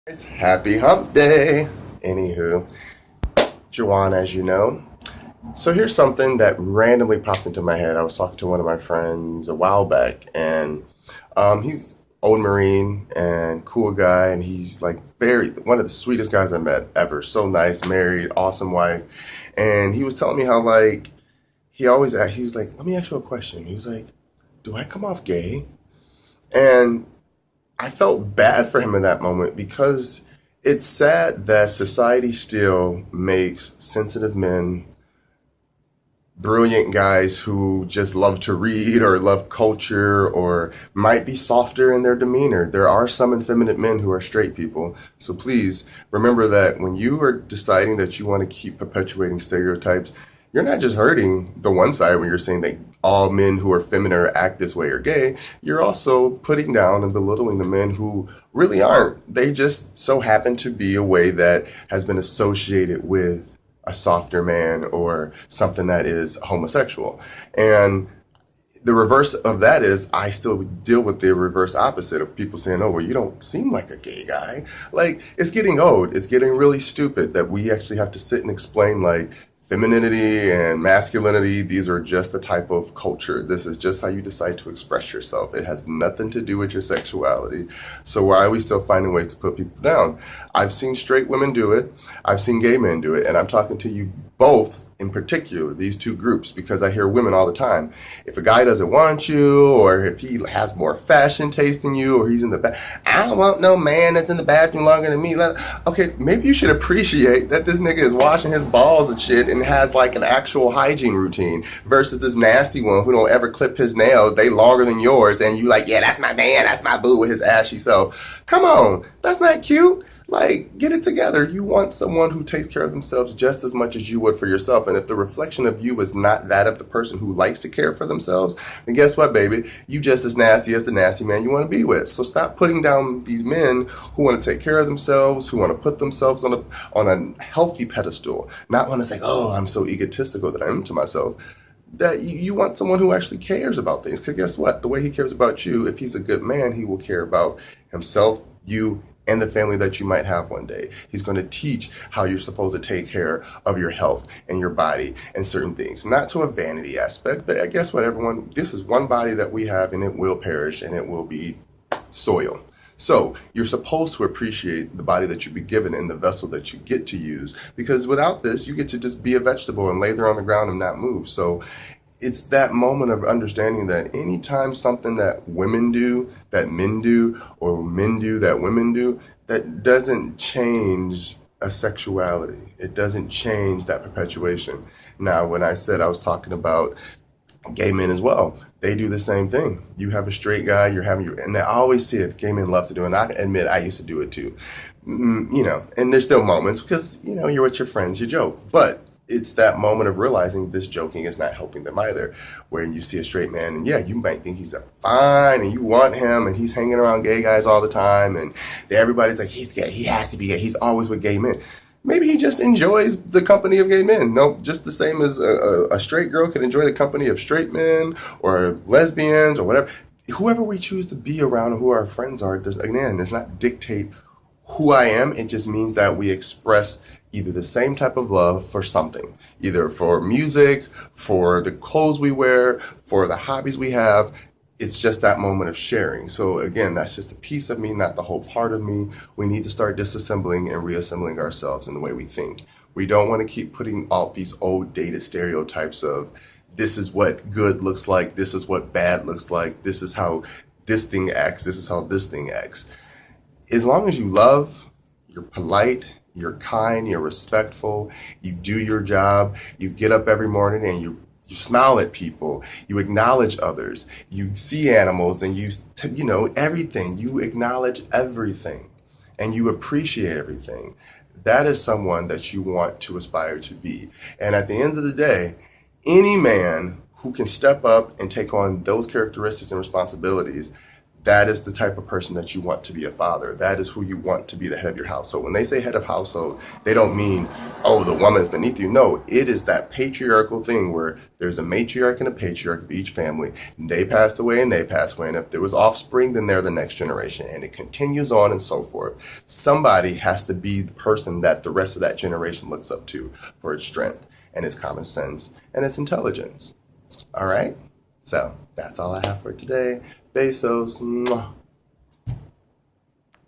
It's Happy Hump Day. Anywho, Jawan, as you know. So here's something that randomly popped into my head. I was talking to one of my friends a while back, and he's old Marine and cool guy, and he's like very one of the sweetest guys I met ever. So nice, married, awesome wife, and he was telling me how like he was like, let me ask you a question. He was like, do I come off gay? And I felt bad for him in that moment because it's sad that society still makes sensitive men, brilliant guys who just love to read or love culture or might be softer in their demeanor. There are some effeminate men who are straight people. So please remember that when you are deciding that you want to keep perpetuating stereotypes, you're not just hurting the one side when you're saying that all men who are feminine or act this way are gay. You're also putting down and belittling the men who really aren't. They just so happen to be a way that has been associated with a softer man or something that is homosexual. And the reverse of that is I still deal with the reverse opposite of people saying, oh, well, you don't seem like a gay guy. Like, it's getting old. It's getting really stupid that we actually have to sit and explain, like, femininity and masculinity, these are just the type of culture. This is just how you decide to express yourself. It has nothing to do with your sexuality. So why are we still finding ways to put people down? I've seen straight women do it. I've seen gay men do it. And I'm talking to you both in particular, these two groups, because I hear women all the time. If a guy doesn't want you, or if he has more fashion taste than you, or he's in the back, I don't want no man that's in the bathroom longer than me. Okay, maybe you should appreciate that this nigga is washing his balls and shit and has like an actual hygiene routine versus this nasty one who don't ever clip his nails. They longer than yours, and you like, yeah, that's my man, that's my boo with his ashy self. Come on, that's not cute. Like, get it together. You want someone who takes care of themselves just as much as you would for yourself. And if the reflection of you is not that of the person who likes to care for themselves, then guess what, baby? You just as nasty as the nasty man you want to be with. So stop putting down these men who want to take care of themselves, who want to put themselves on a healthy pedestal. Not want to say, oh, I'm so egotistical that I'm into myself. That you want someone who actually cares about things. Because guess what? The way he cares about you, if he's a good man, he will care about himself, you, and the family that you might have one day. He's going to teach how you're supposed to take care of your health and your body and certain things. Not to a vanity aspect, but I guess what, everyone, this is one body that we have and it will perish and it will be soil. So you're supposed to appreciate the body that you've been given and the vessel that you get to use, because without this, you get to just be a vegetable and lay there on the ground and not move. So it's that moment of understanding that anytime something that women do, that men do, or men do that women do, that doesn't change a sexuality. It doesn't change that perpetuation. Now, when I said I was talking about gay men as well, they do the same thing. You have a straight guy, you're having your, and I always see it. Gay men love to do it. And I admit I used to do it too. And there's still moments because, you're with your friends, you joke. But it's that moment of realizing this joking is not helping them either. Where you see a straight man and yeah, you might think he's a fine and you want him and he's hanging around gay guys all the time and everybody's like, he's gay, he has to be gay, he's always with gay men. Maybe he just enjoys the company of gay men. No, just the same as a straight girl can enjoy the company of straight men or lesbians or whatever. Whoever we choose to be around, who our friends are, does not dictate who I am. It just means that we express either the same type of love for something, either for music, for the clothes we wear, for the hobbies we have. It's just that moment of sharing. So again, that's just a piece of me, not the whole part of me. We need to start disassembling and reassembling ourselves in the way we think. We don't want to keep putting all these old dated stereotypes of this is what good looks like, this is what bad looks like, this is how this thing acts, this is how this thing acts. As long as you love, you're polite, you're kind, you're respectful, you do your job, you get up every morning and you smile at people, you acknowledge others, you see animals and everything. You acknowledge everything and you appreciate everything. That is someone that you want to aspire to be. And at the end of the day, any man who can step up and take on those characteristics and responsibilities, that is the type of person that you want to be a father. That is who you want to be the head of your household. When they say head of household, they don't mean, oh, the woman is beneath you. No, it is that patriarchal thing where there's a matriarch and a patriarch of each family. They pass away and they pass away. And if there was offspring, then they're the next generation. And it continues on and so forth. Somebody has to be the person that the rest of that generation looks up to for its strength and its common sense and its intelligence. All right? So that's all I have for today. Besos. Mwah.